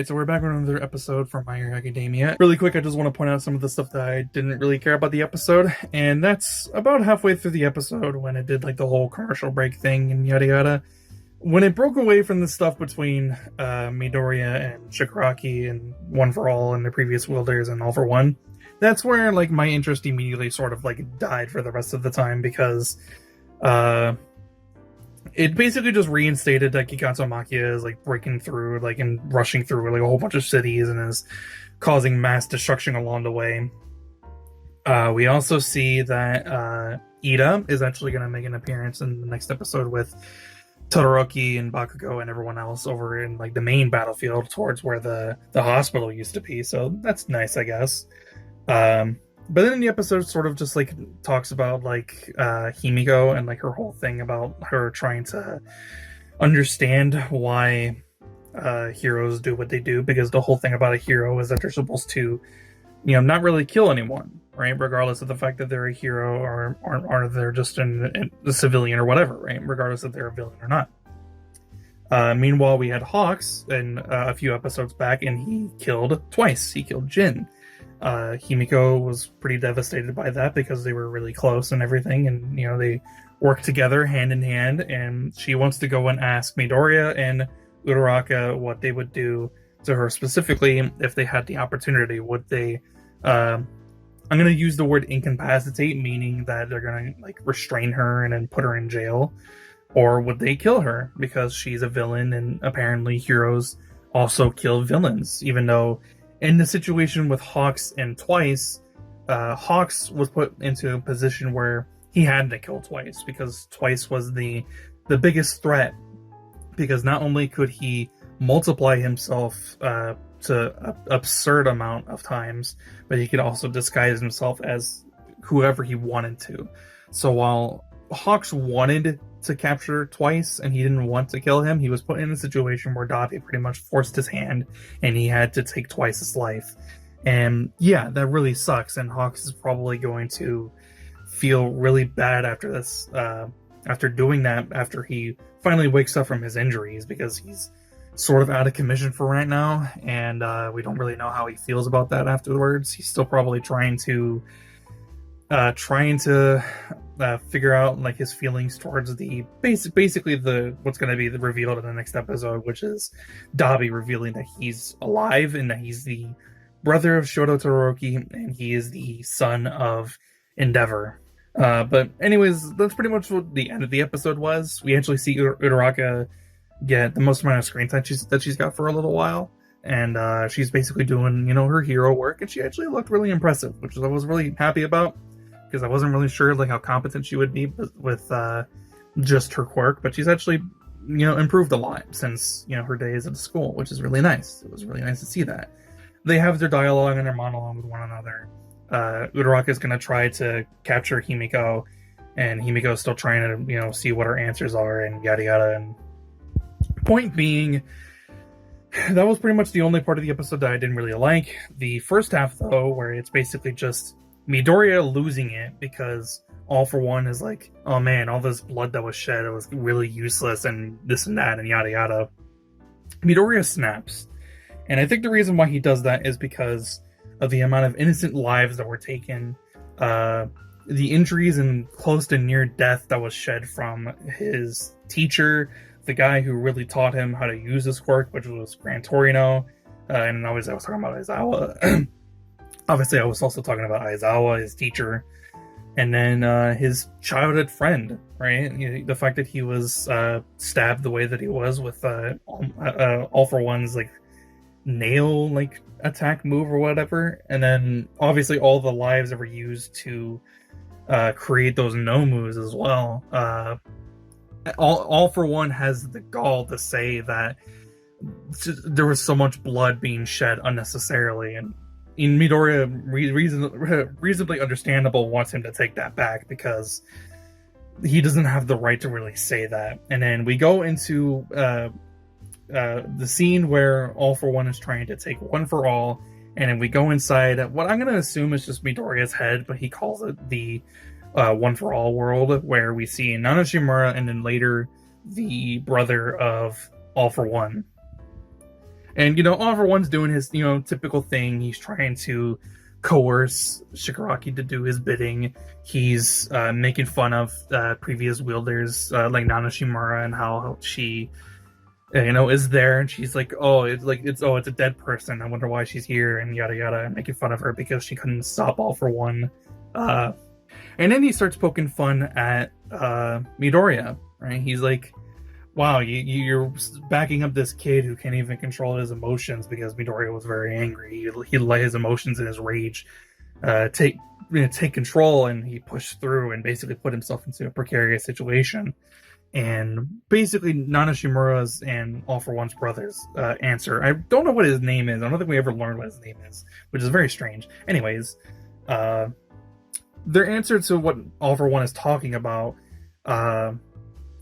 Alright, so we're back with another episode from My Hero Academia. Really quick, I just want to point out some of the stuff that I didn't really care about the episode, and that's about halfway through the episode when it did like the whole commercial break thing and yada yada. When it broke away from the stuff between Midoriya and Shigaraki and One for All and the previous Wielders and All for One, that's where like my interest immediately sort of like died for the rest of the time because it basically just reinstated that Kikatsu Makia is like breaking through, like and rushing through like a whole bunch of cities and is causing mass destruction along the way. We also see that Ida is actually going to make an appearance in the next episode with Todoroki and Bakugo and everyone else over in like the main battlefield towards where the hospital used to be. So that's nice, I guess. But then the episode sort of just like talks about like Himiko and like her whole thing about her trying to understand why heroes do what they do, because the whole thing about a hero is that they're supposed to, you know, not really kill anyone, right? Regardless of the fact that they're a hero or they're just a civilian or whatever, right? Regardless if they're a villain or not. Meanwhile, we had Hawks in a few episodes back, and he killed twice. He killed Jin. Himiko was pretty devastated by that because they were really close and everything, and you know they work together hand in hand, and she wants to go and ask Midoriya and Uraraka what they would do to her specifically if they had the opportunity. Would they I'm going to use the word incapacitate, meaning that they're going to like restrain her and then put her in jail, or would they kill her because she's a villain, and apparently heroes also kill villains, even though in the situation with Hawks and Twice, Hawks was put into a position where he had to kill Twice because Twice was the biggest threat, because not only could he multiply himself to an absurd amount of times, but he could also disguise himself as whoever he wanted to. So while Hawks wanted to capture Twice and he didn't want to kill him, he was put in a situation where Dabi pretty much forced his hand and he had to take Twice's life. And yeah, that really sucks, and Hawks is probably going to feel really bad after this, after doing that, after he finally wakes up from his injuries, because he's sort of out of commission for right now, and we don't really know how he feels about that afterwards. He's still probably trying to figure out like his feelings towards the basically the what's going to be revealed in the next episode, which is Dabi revealing that he's alive and that he's the brother of Shoto Todoroki and he is the son of Endeavor. But anyways, that's pretty much what the end of the episode was. We actually see Uraraka get the most amount of screen time that she's got for a little while, and she's basically doing, you know, her hero work, and she actually looked really impressive, which I was really happy about, because I wasn't really sure like how competent she would be with just her quirk, but she's actually, you know, improved a lot since, you know, her days at school, which is really nice. It was really nice to see that. They have their dialogue and their monologue with one another. Uraraka is going to try to capture Himiko, and Himiko is still trying to, you know, see what her answers are and yada yada. And point being, that was pretty much the only part of the episode that I didn't really like. The first half, though, where it's basically just Midoriya losing it because All for One is like, oh man, all this blood that was shed, it was really useless and this and that and yada yada. Midoriya snaps. And I think the reason why he does that is because of the amount of innocent lives that were taken, the injuries and close to near death that was shed from his teacher, the guy who really taught him how to use this quirk, which was Gran Torino. And obviously I was talking about Aizawa. Obviously, I was also talking about Aizawa, his teacher, and then his childhood friend, right? You know, the fact that he was stabbed the way that he was with All for One's like nail like attack move or whatever, and then obviously all the lives that were used to create those no moves as well. All for One has the gall to say that there was so much blood being shed unnecessarily, and in Midoriya, reasonably understandable, wants him to take that back because he doesn't have the right to really say that. And then we go into the scene where All for One is trying to take One for All, and then we go inside what I'm going to assume is just Midoriya's head, but he calls it the One for All world, where we see Nanoshimura and then later the brother of All for One. And, All for One's doing his, typical thing. He's trying to coerce Shigaraki to do his bidding. He's making fun of previous wielders like Naruto Mha and how she, is there, and she's like, it's a dead person. I wonder why she's here, and yada yada, and making fun of her because she couldn't stop All for One. And then he starts poking fun at Midoriya, right? He's like, wow, you're backing up this kid who can't even control his emotions, because Midoriya was very angry. He let his emotions and his rage take control, and he pushed through and basically put himself into a precarious situation. And basically, Naruto and All for One's brothers answer. I don't know what his name is. I don't think we ever learned what his name is, which is very strange. Anyways, their answer to what All for One is talking about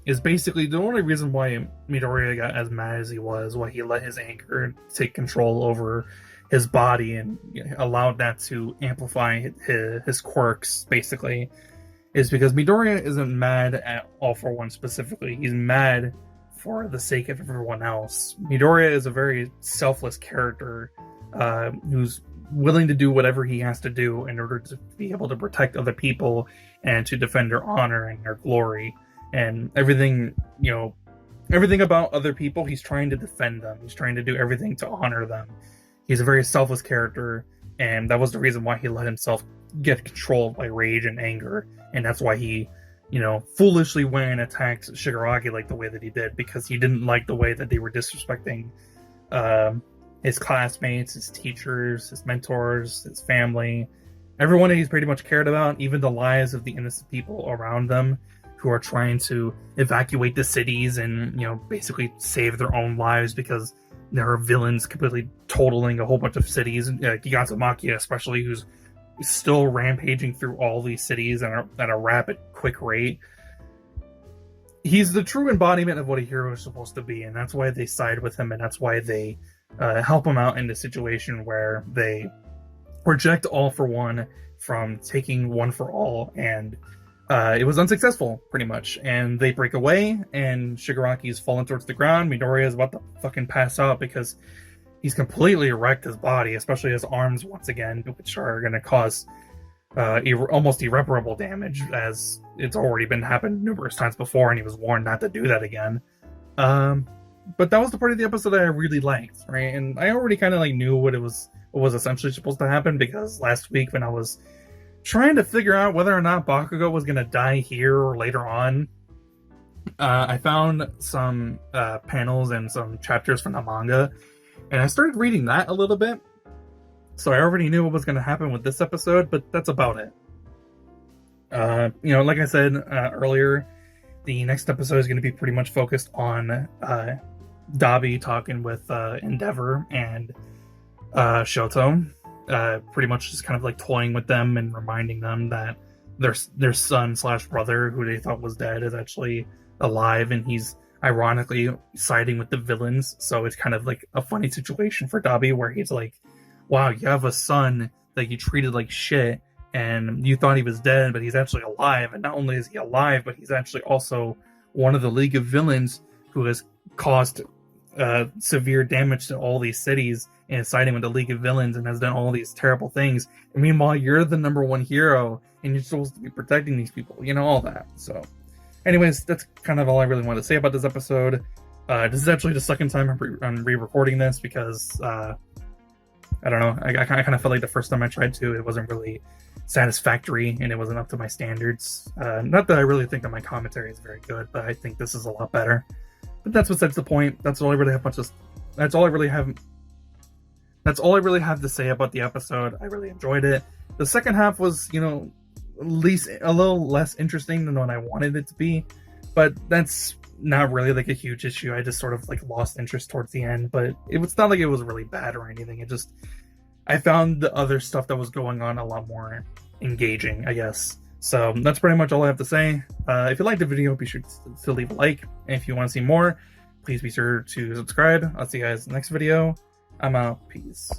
is basically the only reason why Midoriya got as mad as he was, why he let his anger take control over his body and allowed that to amplify his quirks, basically, is because Midoriya isn't mad at All for One specifically. He's mad for the sake of everyone else. Midoriya is a very selfless character who's willing to do whatever he has to do in order to be able to protect other people and to defend their honor and their glory. And everything about other people, he's trying to defend them. He's trying to do everything to honor them. He's a very selfless character, and that was the reason why he let himself get controlled by rage and anger. And that's why he, foolishly went and attacked Shigaraki like the way that he did, because he didn't like the way that they were disrespecting his classmates, his teachers, his mentors, his family, everyone that he's pretty much cared about, even the lives of the innocent people around them who are trying to evacuate the cities and, basically save their own lives because there are villains completely totaling a whole bunch of cities. Gigatsu Machia especially, who's still rampaging through all these cities at a rapid, quick rate. He's the true embodiment of what a hero is supposed to be, and that's why they side with him, and that's why they help him out in the situation where they reject All for One from taking One for All, and it was unsuccessful, pretty much. And they break away, and Shigaraki's fallen towards the ground. Midoriya is about to fucking pass out because he's completely wrecked his body, especially his arms once again, which are going to cause almost irreparable damage, as it's already been happened numerous times before, and he was warned not to do that again. But that was the part of the episode that I really liked, right? And I already kind of knew what was essentially supposed to happen, because last week when I was trying to figure out whether or not Bakugo was going to die here or later on, I found some panels and some chapters from the manga, and I started reading that a little bit. So I already knew what was going to happen with this episode, but that's about it. Like I said earlier, the next episode is going to be pretty much focused on Dabi talking with Endeavor and Shoto. Pretty much just kind of toying with them and reminding them that their son / brother, who they thought was dead, is actually alive, and he's ironically siding with the villains. So it's kind of a funny situation for Dabi, where he's like, wow, you have a son that you treated like shit, and you thought he was dead, but he's actually alive. And not only is he alive, but he's actually also one of the League of Villains who has caused severe damage to all these cities and is siding with the League of Villains and has done all these terrible things. And meanwhile, you're the #1 hero and you're supposed to be protecting these people, all that. So anyways, that's kind of all I really wanted to say about this episode. This is actually the second time I'm re-recording this, because I don't know, I kind of felt like the first time I tried to, it wasn't really satisfactory and it wasn't up to my standards. Not that I really think that my commentary is very good, but I think this is a lot better. But that's besides the point. That's all I really have to say about the episode. I really enjoyed it. The second half was, at least a little less interesting than what I wanted it to be, but that's not really a huge issue. I just sort of lost interest towards the end, but it's not like it was really bad or anything. I found the other stuff that was going on a lot more engaging, I guess. So that's pretty much all I have to say. If you liked the video, be sure to leave a like. And if you want to see more, please be sure to subscribe. I'll see you guys in the next video. I'm out. Peace.